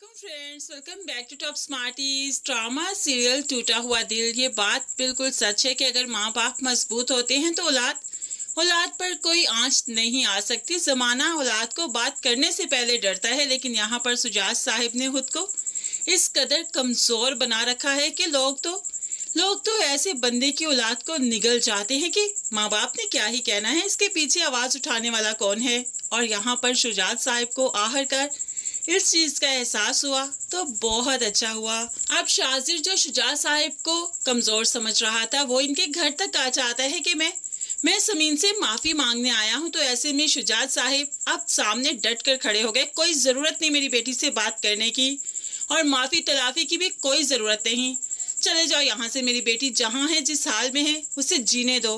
वालेकुम friends, welcome back to top smarties. Drama serial टूटा हुआ दिल। ये बात बिल्कुल सच है कि अगर माँ बाप मजबूत होते हैं तो औलाद औलाद पर कोई आंच नहीं आ सकती। जमाना औलाद को बात करने से पहले डरता है, लेकिन यहाँ पर सुजात साहिब ने खुद को इस कदर कमजोर बना रखा है कि लोग तो ऐसे बंदे की औलाद को निगल जाते हैं कि माँ बाप ने क्या ही कहना है, इसके पीछे आवाज उठाने वाला कौन है। और यहाँ पर सुजात साहिब को आखिरकार इस चीज का एहसास हुआ तो बहुत अच्छा हुआ। अब शाजिर जो शुजात साहिब को कमजोर समझ रहा था, वो इनके घर तक आ चाहता है कि मैं समीन से माफी मांगने आया हूँ। तो ऐसे में शुजात साहिब अब सामने डट कर खड़े हो गए। कोई जरूरत नहीं मेरी बेटी से बात करने की, और माफी तलाफी की भी कोई जरूरत नहीं। चले जाओ यहाँ से, मेरी बेटी जहाँ है, जिस हाल में है, उसे जीने दो।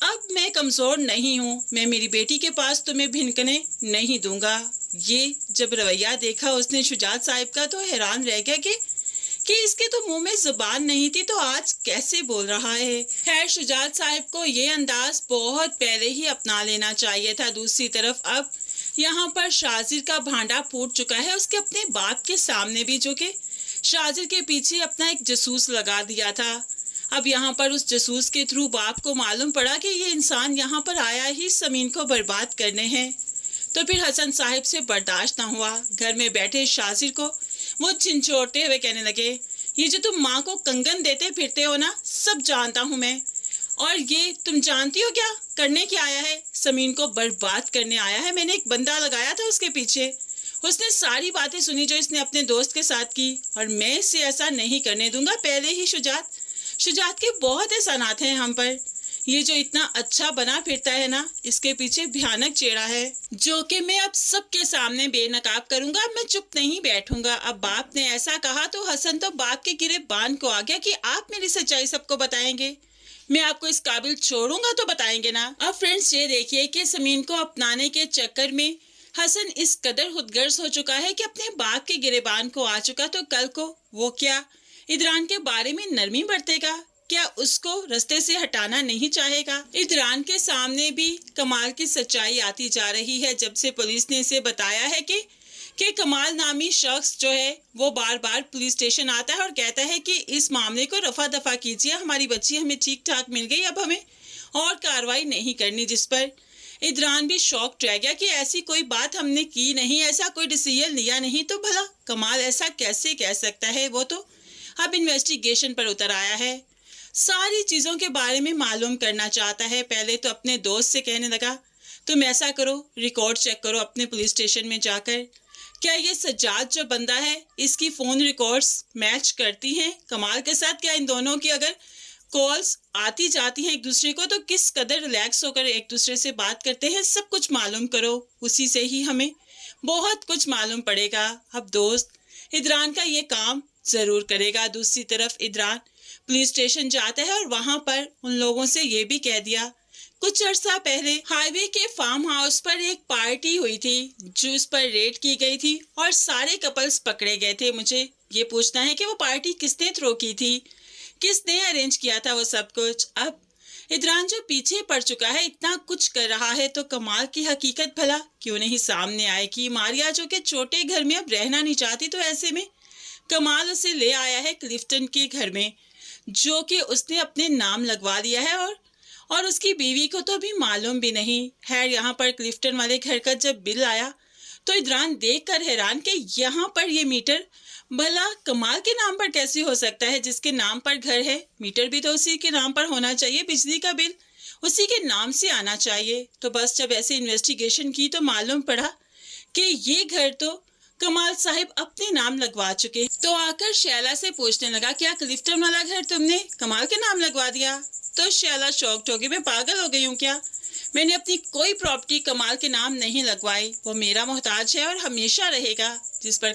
अब मैं कमजोर नहीं हूँ, मैं मेरी बेटी के पास तुम्हें भिनकने नहीं दूंगा। ये जब रवैया देखा उसने शुजात साहिब का, तो हैरान रह गया कि इसके तो मुंह में जुबान नहीं थी, तो आज कैसे बोल रहा है। खैर, शुजात साहिब को ये अंदाज बहुत पहले ही अपना लेना चाहिए था। दूसरी तरफ अब यहाँ पर शाजिर का भांडा फूट चुका है, उसके अपने बाप के सामने भी, जो कि शाजिर के पीछे अपना एक जासूस लगा दिया था। अब यहाँ पर उस जासूस के थ्रू बाप को मालूम पड़ा कि ये इंसान यहाँ पर आया ही समीन को बर्बाद करने हैं। तो फिर हसन साहिब से बर्दाश्त न हुआ। घर में बैठे शाजिर को वो छिंचोड़ते हुए कहने लगे, ये जो तुम माँ को कंगन देते फिरते हो ना, सब जानता हूँ मैं। और ये तुम जानती हो क्या करने क्या आया है? समीन को बर्बाद करने आया है। मैंने एक बंदा लगाया था उसके पीछे, उसने सारी बातें सुनी जो इसने अपने दोस्त के साथ की, और मैं इसे ऐसा नहीं करने दूंगा। पहले ही शुजात के बहुत एहसानात हैं हम पर। ये जो इतना अच्छा बना फिरता है ना, इसके पीछे भयानक चेहरा है, जो कि मैं अब सबके सामने बेनकाब करूंगा। मैं चुप नहीं बैठूंगा। अब बाप ने ऐसा कहा तो हसन तो बाप के गिरबान को आ गया कि आप मेरी सच्चाई सबको बताएंगे, मैं आपको इस काबिल छोड़ूंगा तो बताएंगे ना। अब फ्रेंड्स, ये देखिए कि समीन को अपनाने के चक्कर में हसन इस कदर खुदगर्ज हो चुका है कि अपने बाप के गिरबान को आ चुका। तो कल को वो क्या इदरान के बारे में नरमी बरतेगा? क्या उसको रास्ते से हटाना नहीं चाहेगा? इदरान के सामने भी कमाल की सच्चाई आती जा रही है, जब से पुलिस ने इसे बताया है कि कमाल नामी शख्स जो है वो बार बार पुलिस स्टेशन आता है और कहता है कि इस मामले को रफा दफा कीजिए, हमारी बच्ची हमें ठीक ठाक मिल गई, अब हमें और कार्रवाई नहीं करनी। जिस पर इदरान भी शॉक रह गया कि ऐसी कोई बात हमने की नहीं, ऐसा कोई डिसीजन लिया नहीं। तो भला कमाल ऐसा कैसे कह सकता है? वो तो अब इन्वेस्टिगेशन पर उतर आया है, सारी चीजों के बारे में मालूम करना चाहता है। पहले तो अपने दोस्त से कहने लगा, तुम ऐसा करो, रिकॉर्ड चेक करो अपने पुलिस स्टेशन में जाकर, क्या ये सज्जाद जो बंदा है इसकी फोन रिकॉर्ड्स मैच करती हैं कमाल के साथ? क्या इन दोनों की अगर कॉल्स आती जाती हैं एक दूसरे को, तो किस कदर रिलैक्स होकर एक दूसरे से बात करते हैं, सब कुछ मालूम करो। उसी से ही हमें बहुत कुछ मालूम पड़ेगा। अब दोस्त इदरान का ये काम जरूर करेगा। दूसरी तरफ इदरान पुलिस स्टेशन जाता है और वहां पर उन लोगों से ये भी कह दिया, कुछ अर्सा पहले हाईवे के फार्म हाउस पर एक पार्टी हुई थी, जिस पर रेड की गई थी और सारे कपल्स पकड़े गए थे। मुझे ये पूछना है कि वो पार्टी किसने थ्रो की थी, किसने अरेंज किया था वो सब कुछ। अब इदरान जो पीछे पड़ चुका है, इतना कुछ कर रहा है, तो कमाल की हकीकत भला क्यों नहीं सामने आएगी? मारिया जो कि छोटे घर में अब रहना नहीं चाहती, तो ऐसे में कमाल उसे ले आया है क्लिफ्टन के घर में, जो कि उसने अपने नाम लगवा दिया है, और उसकी बीवी को तो अभी मालूम भी नहीं है। यहाँ पर क्लिफ्टन वाले घर का जब बिल आया तो इदरान देखकर हैरान कि यहाँ पर ये मीटर भला कमाल के नाम पर कैसे हो सकता है? जिसके नाम पर घर है, मीटर भी तो उसी के नाम पर होना चाहिए, बिजली का बिल उसी के नाम से आना चाहिए। तो बस जब ऐसे इन्वेस्टिगेशन की तो मालूम पड़ा कि ये घर तो कमाल साहिब अपने नाम लगवा चुके। तो आकर शैला से पूछने लगा, क्या क्लिफ्टन वाला घर तुमने कमाल के नाम लगवा दिया? तो शैला शॉक्ड हो गई, मैं पागल हो गई हूँ क्या? मैंने अपनी कोई प्रॉपर्टी कमाल के नाम नहीं लगवाई, वो मेरा मोहताज है और हमेशा रहेगा। जिस पर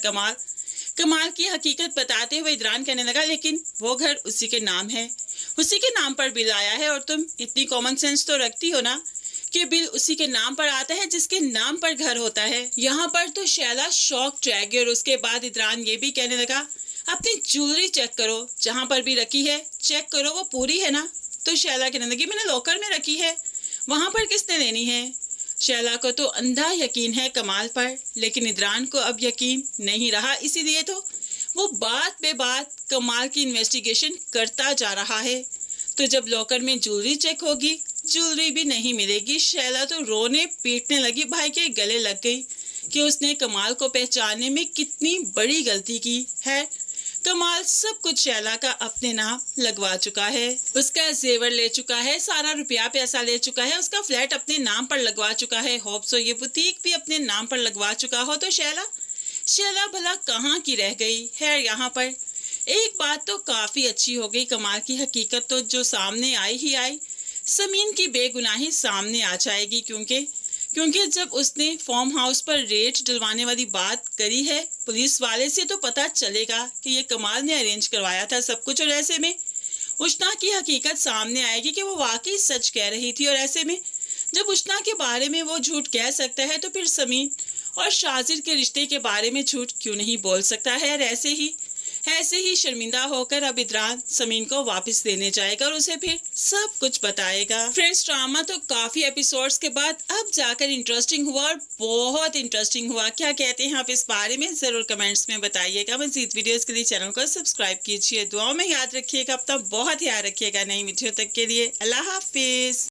कमाल की हकीकत बताते हुए इदरान कहने लगा, लेकिन वो घर उसी के नाम है, उसी के नाम पर बिल आया है, और तुम इतनी कॉमन सेंस तो रखती हो ना कि बिल उसी के नाम पर आता है जिसके नाम पर घर होता है। यहाँ पर तो शैला शॉक रह गई, और उसके बाद इदरान ये भी कहने लगा, अपनी ज्वेलरी चेक करो, जहाँ पर भी रखी है चेक करो, वो पूरी है ना? तो शैला कहने लगी, मैंने लॉकर में रखी है, वहां पर किसने लेनी है? शैला को तो अंधा यकीन है कमाल पर, लेकिन इदरान को अब यकीन नहीं रहा, इसीलिए तो वो बात बे बात कमाल की इन्वेस्टिगेशन करता जा रहा है। तो जब लॉकर में ज्वेलरी चेक होगी, ज्वेलरी भी नहीं मिलेगी। शैला तो रोने पीटने लगी, भाई के गले लग गई कि उसने कमाल को पहचानने में कितनी बड़ी गलती की है। कमाल सब कुछ शैला का अपने नाम लगवा चुका है, उसका जेवर ले चुका है, सारा रुपया पैसा ले चुका है, उसका फ्लैट अपने नाम पर लगवा चुका है, होप सो ये बुटीक भी अपने नाम पर लगवा चुका हो। तो शैला भला कहाँ की रह गई है यहाँ पर। एक बात तो काफी अच्छी हो गई, कमाल की हकीकत तो जो सामने आई ही आई, समीन की बेगुनाही सामने आ जाएगी, क्योंकि जब उसने फार्म हाउस पर रेड डलवाने वाली बात करी है पुलिस वाले से, तो पता चलेगा कि ये कमाल ने अरेंज करवाया था सब कुछ। और ऐसे में उष्णा की हकीकत सामने आएगी कि वो वाकई सच कह रही थी। और ऐसे में जब उष्णा के बारे में वो झूठ कह सकता है, तो फिर समीन और शाजिर के रिश्ते के बारे में झूठ क्यों नहीं बोल सकता है। और ऐसे ही शर्मिंदा होकर अब इदरान समीन को वापस देने जाएगा और उसे फिर सब कुछ बताएगा। फ्रेंड्स, ड्रामा तो काफी एपिसोड्स के बाद अब जाकर इंटरेस्टिंग हुआ और बहुत इंटरेस्टिंग हुआ। क्या कहते हैं आप इस बारे में, जरूर कमेंट्स में बताइएगा। मज़ीद वीडियोस के लिए चैनल को सब्सक्राइब कीजिए, दुआओं में याद रखिएगा, अपना बहुत ख्याल रखिएगा। नई वीडियो तक के लिए अल्लाह हाफिज।